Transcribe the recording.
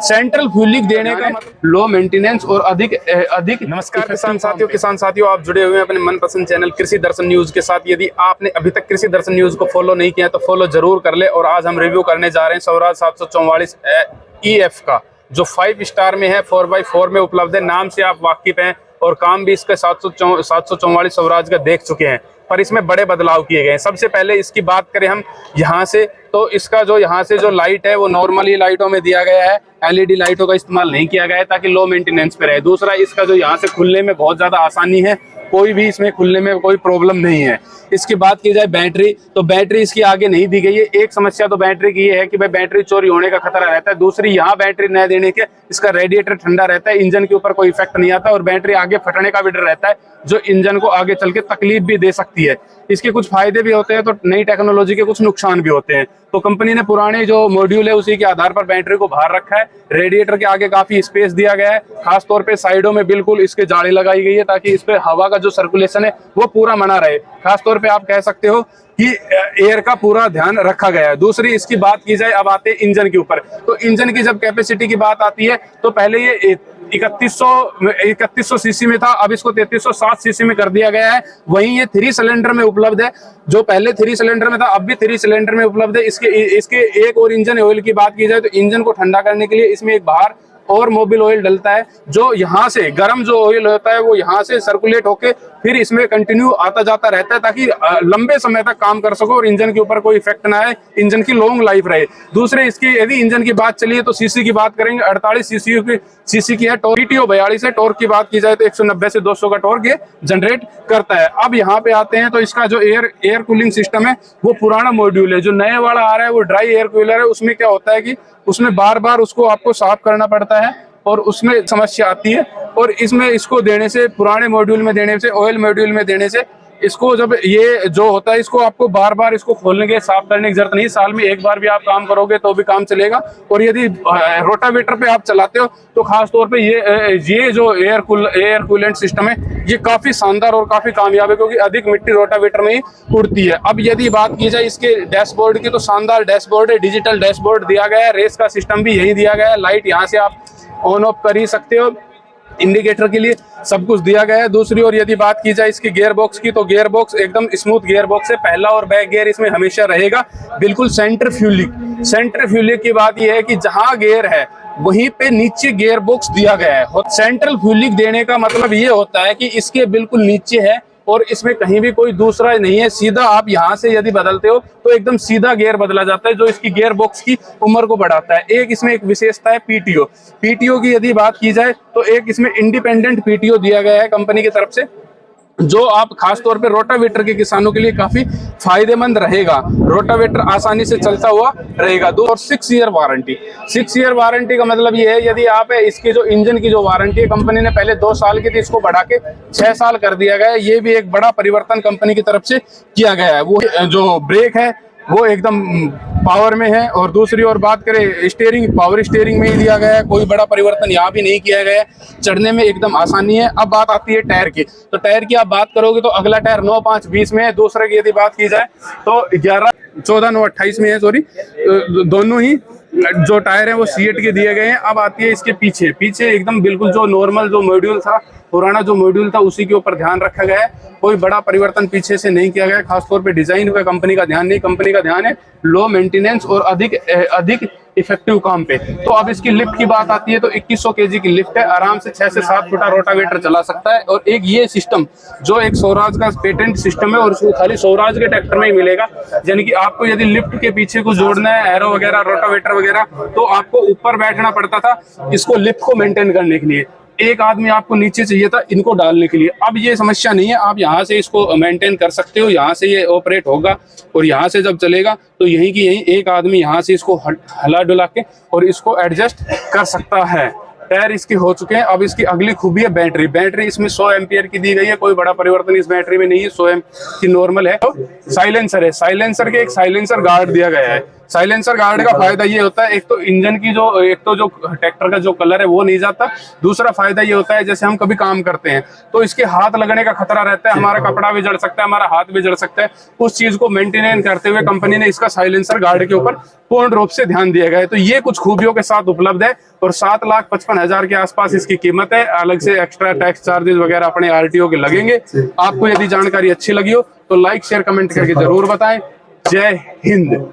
Central fuelling देने का low maintenance और अधिक। नमस्कार किसान साथियों, आप जुड़े हुए हैं अपने मनपसंद चैनल कृषि दर्शन न्यूज के साथ। यदि आपने अभी तक कृषि दर्शन न्यूज को फॉलो नहीं किया तो फॉलो जरूर कर ले। और आज हम रिव्यू करने जा रहे हैं स्वराज 744 EF का, जो 5 स्टार में है, 4x4 में उपलब्ध है। नाम से आप वाकिफ हैं और काम भी इसका 744 स्वराज का देख चुके हैं, पर इसमें बड़े बदलाव किए गए हैं। सबसे पहले इसकी बात करें हम यहाँ से, तो इसका जो यहाँ से जो लाइट है वो नॉर्मली लाइटों में दिया गया है, LED लाइटों का इस्तेमाल नहीं किया गया है ताकि लो मेंटेनेंस पे रहे। दूसरा, इसका जो यहाँ से खुलने में बहुत ज्यादा आसानी है, कोई भी इसमें खुलने में कोई प्रॉब्लम नहीं है। इसकी बात की जाए बैटरी, तो बैटरी इसकी आगे नहीं दी गई है। एक समस्या तो बैटरी की ये है कि भाई बैटरी चोरी होने का खतरा रहता है। दूसरी, यहाँ बैटरी न देने के इसका रेडिएटर ठंडा रहता है, इंजन के ऊपर कोई इफेक्ट नहीं आता और बैटरी आगे फटने का भी डर रहता है, जो इंजन को आगे चल के तकलीफ भी दे सकती है। इसके कुछ फायदे भी होते हैं तो नई टेक्नोलॉजी के कुछ नुकसान भी होते हैं। तो कंपनी ने पुराने जो मॉड्यूल है उसी के आधार पर बैटरी को बाहर रखा है। रेडिएटर के आगे काफी स्पेस दिया गया है, खासतौर पे साइडों में बिल्कुल इसके जाली लगाई गई है ताकि इस पे हवा का जो सर्कुलेशन है वो पूरा बना रहे। खासतौर पे आप कह सकते हो कि एयर का पूरा ध्यान रखा गया है। दूसरी, इसकी बात की जाए, अब आते हैं इंजन के ऊपर। तो इंजन की जब कैपेसिटी की बात आती है तो पहले ये 3100 सीसी में था, अब इसको 3307 सीसी में कर दिया गया है। वहीं ये 3 सिलेंडर में उपलब्ध है, जो पहले 3 सिलेंडर में था अब भी 3 सिलेंडर में उपलब्ध है। इसके एक और इंजन ऑयल की बात की जाए तो इंजन को ठंडा करने के लिए इसमें एक बाहर और मोबिल ऑयल डलता है, जो यहाँ से गर्म जो ऑयल होता है वो यहाँ से सर्कुलेट होके फिर इसमें कंटिन्यू आता जाता रहता है ताकि लंबे समय तक काम कर सको और इंजन के ऊपर कोई इफेक्ट ना आए, इंजन की लॉन्ग लाइफ रहे। दूसरे, इसकी यदि इंजन की बात चलिए तो सीसी की बात करेंगे, 48 सीसी की है। PTO 42 है। टॉर्क की बात की जाए तो 190 से 200 का टॉर्क ये जनरेट करता है। अब यहाँ पे आते हैं तो इसका जो एयर कूलिंग सिस्टम है वो पुराना मॉड्यूल है। जो नया वाला आ रहा है वो ड्राई एयर कूलर है। उसमें क्या होता है कि उसमें बार बार उसको आपको साफ करना पड़ता है और उसमें समस्या आती है। और इसमें इसको देने से, पुराने मॉड्यूल में देने से, ऑयल मॉड्यूल में देने से, इसको जब ये जो होता है इसको आपको बार बार इसको खोलने के साफ करने की जरूरत नहीं। साल में एक बार भी आप काम करोगे तो भी काम चलेगा। और यदि रोटावेटर पे आप चलाते हो तो खास तौर पे ये जो एयर कूलेंट सिस्टम है ये काफी शानदार और काफी कामयाब है, क्योंकि अधिक मिट्टी रोटावेटर में ही उड़ती है। अब यदि बात की जाए इसके डैशबोर्ड की, तो शानदार डैशबोर्ड है, डिजिटल डैशबोर्ड दिया गया है। रेस का सिस्टम भी यही दिया गया है, लाइट यहाँ से आप ऑन ऑफ कर ही सकते हो, इंडिकेटर के लिए सब कुछ दिया गया है। दूसरी ओर यदि बात की जाए इसकी गियर बॉक्स की, तो गियर बॉक्स एकदम स्मूथ गियर बॉक्स है। पहला और बैक गियर इसमें हमेशा रहेगा, बिल्कुल सेंटर फ्यूलिंग की बात यह है कि जहां गियर है वहीं पे नीचे गियर बॉक्स दिया गया है। सेंट्रल फ्यूलिंग देने का मतलब ये होता है कि इसके बिल्कुल नीचे है और इसमें कहीं भी कोई दूसरा नहीं है। सीधा आप यहाँ से यदि बदलते हो तो एकदम सीधा गियर बदला जाता है, जो इसकी गियर बॉक्स की उम्र को बढ़ाता है। एक इसमें एक विशेषता है PTO की यदि बात की जाए तो एक इसमें इंडिपेंडेंट PTO दिया गया है कंपनी की तरफ से, जो आप खासतौर पे रोटावेटर के किसानों के लिए काफी फायदेमंद रहेगा। रोटावेटर आसानी से चलता हुआ रहेगा। और 6 ईयर वारंटी का मतलब ये है, यदि आप इसकी जो इंजन की जो वारंटी है, कंपनी ने पहले 2 साल की थी, इसको बढ़ा के 6 साल कर दिया गया है। ये भी एक बड़ा परिवर्तन कंपनी की तरफ से किया गया है। वो जो ब्रेक है वो एकदम पावर में है। और दूसरी ओर बात करें स्टीयरिंग, पावर स्टीयरिंग में ही दिया गया है, कोई बड़ा परिवर्तन यहाँ भी नहीं किया गया है। चढ़ने में एकदम आसानी है। अब बात आती है टायर की, तो टायर की आप बात करोगे तो अगला टायर 9.5-20 में है। दूसरे की यदि बात की जाए तो 14-9-28 में है, सॉरी। दोनों ही जो टायर है वो सीएट के दिए गए हैं। अब आती है इसके पीछे एकदम बिल्कुल जो नॉर्मल जो मॉड्यूल था, पुराना जो मॉड्यूल था उसी के ऊपर ध्यान रखा गया है। कोई बड़ा परिवर्तन पीछे से नहीं किया गया है। खासतौर पे डिजाइन का कंपनी का ध्यान नहीं, कंपनी का ध्यान है लो मेंटेनेंस और अधिक इफेक्टिव काम पे। तो अब इसकी लिफ्ट की बात आती है तो 2100 kg की लिफ्ट है, आराम से 6 से 7 फुटा रोटावेटर चला सकता है। और एक ये सिस्टम जो एक स्वराज का पेटेंट सिस्टम है और उसको खाली स्वराज के ट्रैक्टर में ही मिलेगा। यानी कि आपको यदि लिफ्ट के पीछे को जोड़ना है, एरो वगैरह, रोटावेटर वगैरह, तो आपको ऊपर बैठना पड़ता था इसको लिफ्ट को मेंटेन करने के लिए। एक आदमी आपको नीचे चाहिए था इनको डालने के लिए। अब ये समस्या नहीं है, आप यहाँ से इसको मेंटेन कर सकते हो, यहाँ से ये ऑपरेट होगा और यहाँ से जब चलेगा तो यहीं की यहीं एक आदमी यहाँ से इसको हला डुला के और इसको एडजस्ट कर सकता है। टायर इसके हो चुके हैं। अब इसकी अगली खूबी है बैटरी इसमें 100 एम्पियर की दी गई है, कोई बड़ा परिवर्तन इस बैटरी में नहीं है, 100 एम की नॉर्मल है। तो साइलेंसर है, साइलेंसर के एक साइलेंसर गार्ड दिया गया है। साइलेंसर गार्ड का फायदा ये होता है, एक तो इंजन की जो ट्रैक्टर का जो कलर है वो नहीं जाता। दूसरा फायदा ये होता है जैसे हम कभी काम करते हैं तो इसके हाथ लगने का खतरा रहता है, हमारा कपड़ा भी जड़ सकता है, हमारा हाथ भी जड़ सकता है। उस चीज को मेंटेन करते हुए कंपनी ने इसका साइलेंसर गार्ड के ऊपर पूर्ण रूप से ध्यान दिया गया है। तो ये कुछ खूबियों के साथ उपलब्ध है और 7,55,000 के आसपास इसकी कीमत है। अलग से एक्स्ट्रा टैक्स चार्जेस वगैरह अपने आरटीओ के लगेंगे। आपको यदि जानकारी अच्छी लगी हो तो लाइक शेयर कमेंट करके जरूर बताएं। जय हिंद।